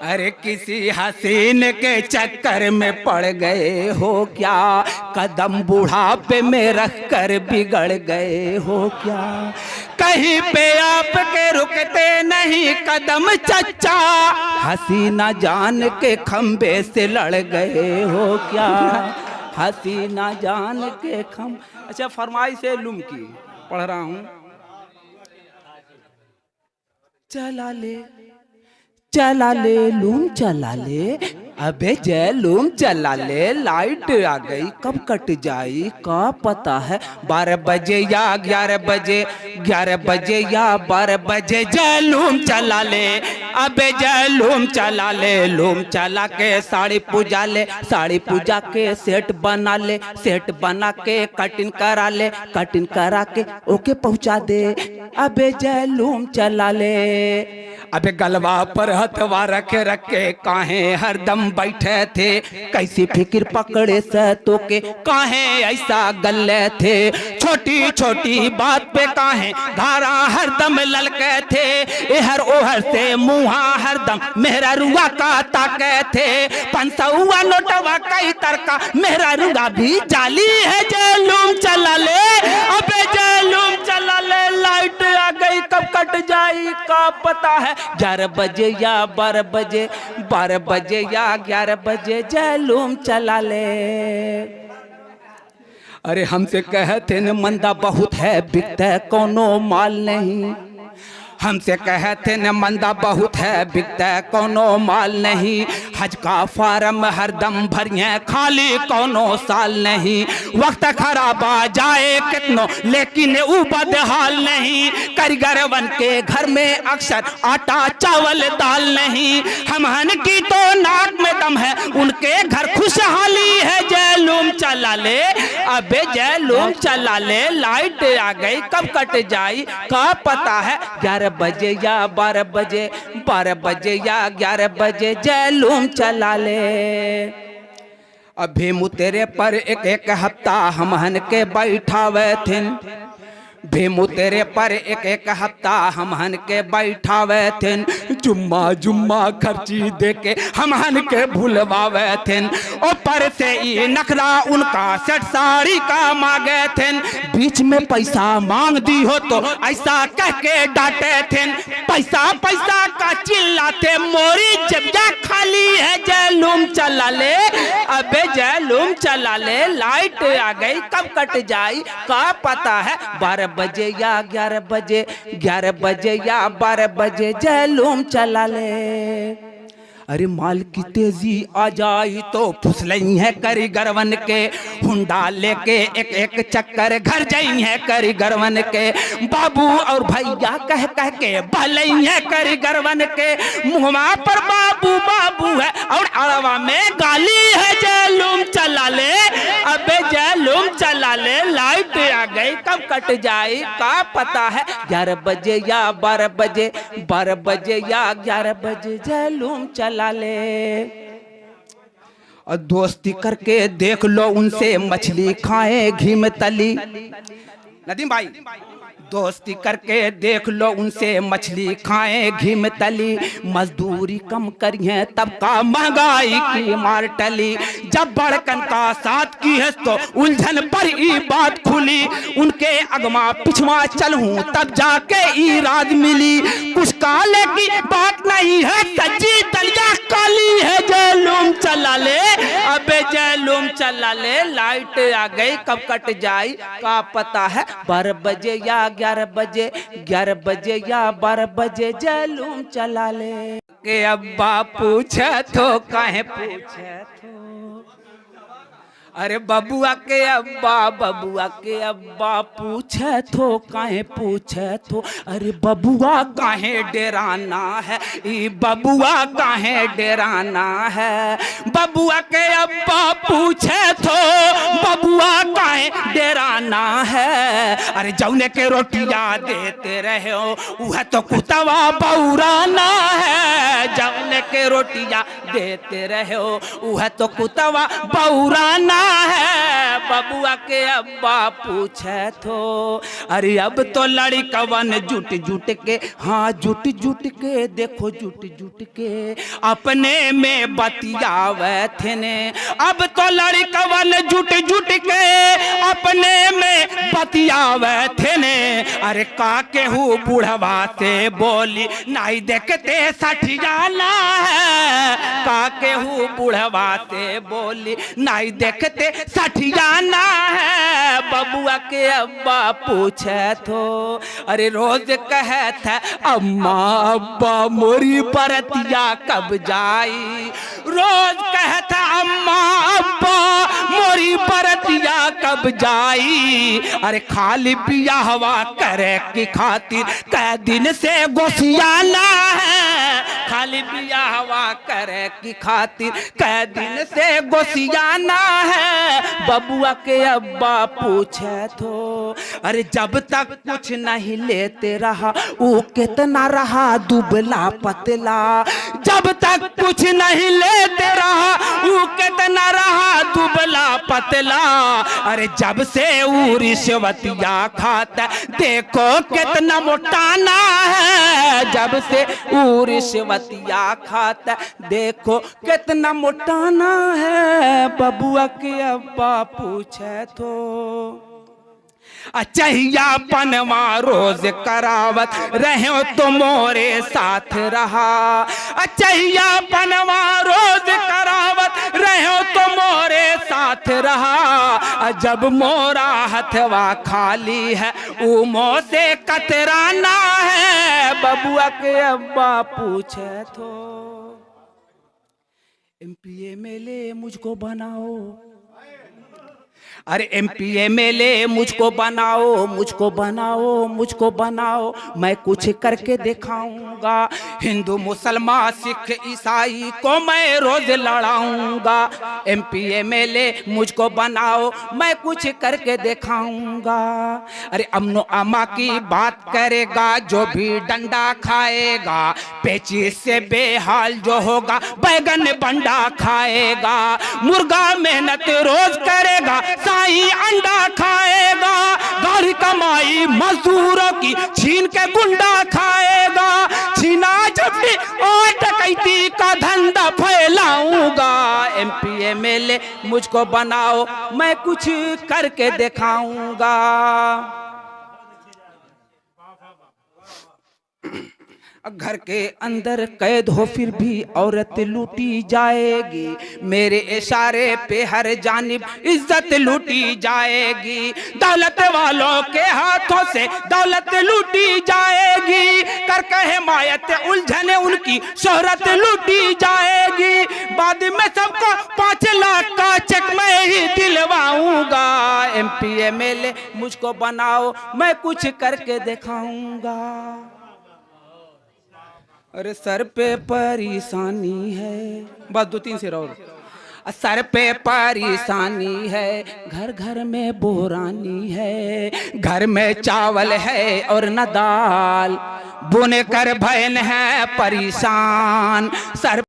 अरे किसी हसीन के चक्कर में पड़ गए हो क्या, कदम बुढ़ापे में रख कर बिगड़ गए हो क्या, कहीं पे आपके रुकते नहीं कदम चच्चा, हसीना जान के खंबे से लड़ गए हो क्या, हसीना जान के खम। अच्छा फरमाई से लुम की पढ़ रहा हूँ। चला ले चला ले लूम चला ले, अबे जय लूम चला ले, लाइट आ गई कब कट जाई का पता है, 12 बजे या 11 बजे, 11 बजे या 12 बजे, जय लूम चला ले, अबे जय लूम चला ले, लूम चला के साड़ी पूजा ले, साड़ी पूजा के सेट बना ले, सेट बना के कटिंग करा ले, कटिंग करा के ओके पहुंचा दे, अबे जय लूम चला ले। अबे गलवा पर हथवा रखे रखे काहे हरदम बैठे थे, कैसी फिक्र पकड़े से तो के काहे ऐसा गले थे, छोटी छोटी बात पे काहे धारा हरदम ललके थे, एहर ओहर से मुहा हरदम मेहरा रुआ का ताके थे, 500 नोटवा कई तरका मेहरा रुआ भी जाली है, जैलूम चला ले, अबे जैलूम चला ले, लाइट आ गई कब कट जाई का पता है, 11 बजे या 12 बजे, 12 बजे या 11 बजे, जैलूम चला ले। अरे हमसे कहते न मंदा बहुत है बिकता कोनो माल नहीं, हमसे कहते न मंदा बहुत है बिकता कोनो माल नहीं, हज का फार्म हरदम भरिए खाली कोनो साल नहीं, वक्त खराब आ जाए कितनो लेकिन वो बदहाल नहीं, कारीगरवन के घर में अक्सर आटा चावल दाल नहीं, हमहन की तो नाक में दम है उनके घर खुशहाली है, जैलूम चला ले, अबे जैलूम चला ले, लाइट आ गई कब कट जाई का पता है, 11 बजे या 12 बजे, 12 बजे या 11 बजे, जैलूम चला ले। अभी मुतेरे पर एक हफ्ता हमहन के बैठावे थिन, भीमू तेरे पर एक हफ्ता हमहन के बैठावे थिन, जुम्मा जुम्मा खर्ची दे के हमहन के भूलवावे थिन, ऊपर से ई नखरा उनका सेट साड़ी का मांगे थिन, बीच में पैसा मांग दी हो तो ऐसा कह के डांटे थिन, पैसा पैसा का चिल्लाते मोरी जबिया खाली है, जैलूम चला ले, अबे जैलूम चला ले, लाइट आ गई कब कट जाई का पता है, 12 बजे या 11 बजे, 11 बजे या 12 बजे, जैलूम चला ले। अरे माल की तेजी आ जाई तो फुसलई है कारीगरवन के, हुंडा लेके एक चक्कर घर जाई है कारीगरवन के, बाबू और भैया कह कह के भलई है कारीगरवन के, मुहमा पर बाबू बाबू है और अड़वा में गाली है, जैलूम चला ले, अबे जैलूम चला ले, लाइट आ गई कब कट जाई का पता है, 11 बजे या 12 बजे, 12 बजे या 11 बजे, जैलूम चला ले। और दोस्ती करके देख लो उनसे मछली खाए घी में तली, नदीम भाई दोस्ती करके देख लो उनसे मछली खाए घी में तली, मजदूरी कम करिए तब का महंगाई की मार टली, जब बड़कन का साथ की है तो उलझन पर ई बात खुली, उनके अगमा पिछवा चलूं तब जाके ई राज मिली, कुछ काले की बात नहीं है सच्ची दलिया काली है, जैलूम चला ले, अबे जैलूम चला ले, लाइट आ गई कब कट जाई का पता है, 12 बजे या 11 बजे, 11 बजे या 12 बजे, जैलूम चला ले। के अब्बा पूछे तो काहे पूछे तो, अरे बबुआ के अब्बा, बबुआ के अब्बा पूछे तो काहे पूछे तो, अरे बबुआ काहे डेराना है, ई बबुआ काहे डेराना है, बबुआ के अब्बा पूछे तो बबुआ काहे डेराना है, अरे जौने के रोटियां देते रहे हो वह तो कुतवा बौराना है, जौने के रोटियां देते रहे हो वह तो कुतवा बौराना है, बबुआ के अब्बा पूछे तो। अरे अब तो लड़कवन जुट जुट के, हाँ जुट जुट के, देखो जुट जुट के अपने में बतियावे थे ने। अब तो लड़कवन जुट जुट के अपने में बतियावे थे ने। अरे का केहू बुढ़वा से बोली नहीं देखते सठियाना है। का केहू बुढ़वा से बोली नहीं देखते सठियाना है। बबुआ के अब्बा पूछे तो। अरे रोज कहता अम्मा अब्बा मोरी बरतिया कब जाई। रोज कहता अम्मा अब्बा मोरी बरतिया कब जाई। अरे खाली बियाहवा करे की खातिर कै दिन से गोसियाना है। खाली बियाहवा करे की खातिर कै दिन से गोसियाना है। बबुआ के अब्बा पूछे तो। अरे जब तक कुछ नहीं लेते रहा वो कितना रहा दुबला पतला। जब तक कुछ नहीं लेते रहा वो कितना रहा दुबला पतला। अरे जब से वो रिश्वतिया खाता देखो कितना मोटाना है। जब से वो रिश्वतिया खाता देखो कितना मोटाना है। बबुआ के अब्बा पूछे तो। चाहिया पनवा रोज करावत रहे तो मोरे साथ रहा। चाहिया पनवा रोज करावत रहे तो मोरे साथ रहा। जब मोरा हथवा खाली है उमो से कतराना है। बबुआ के अब्बा पूछे तो। एमपी एमएलए मुझको बनाओ। अरे एमपी एमएलए मुझको बनाओ, मुझको बनाओ, मुझको बनाओ, मैं कुछ करके दिखाऊंगा। हिंदू मुसलमान सिख ईसाई को मैं रोज लड़ाऊंगा। एमपी एमएलए मुझको बनाओ, मैं कुछ करके दिखाऊंगा। अरे अमनो अमा की बात करेगा जो भी डंडा खाएगा। पेचिश से बेहाल जो होगा बैगन बंडा खाएगा। मुर्गा मेहनत रोज करेगा साई अंडा खाएगा। घर कमाई मजदूरों की छीन के गुंडा खाएगा। छीना झपटी और डकैती का धंधा फैलाऊंगा। एमपी एमएलए मुझको बनाओ, मैं कुछ करके दिखाऊंगा। घर के अंदर कैद हो फिर भी औरत लूटी जाएगी। मेरे इशारे पे हर जानिब इज्जत लूटी जाएगी। दौलत वालों के हाथों से दौलत लूटी जाएगी। करके हिमायत उलझने उनकी शोहरत लूटी जाएगी। बाद में सबको 5 लाख का चेक मैं ही दिलवाऊंगा। एमपी एमएलए मुझको बनाओ, मैं कुछ करके दिखाऊंगा। अरे सर पे परेशानी है, बस 2-3 शेर और। सर पे परेशानी है, घर घर में बोरानी है। घर में चावल है और न दाल, बुन कर बहन है परेशान। सर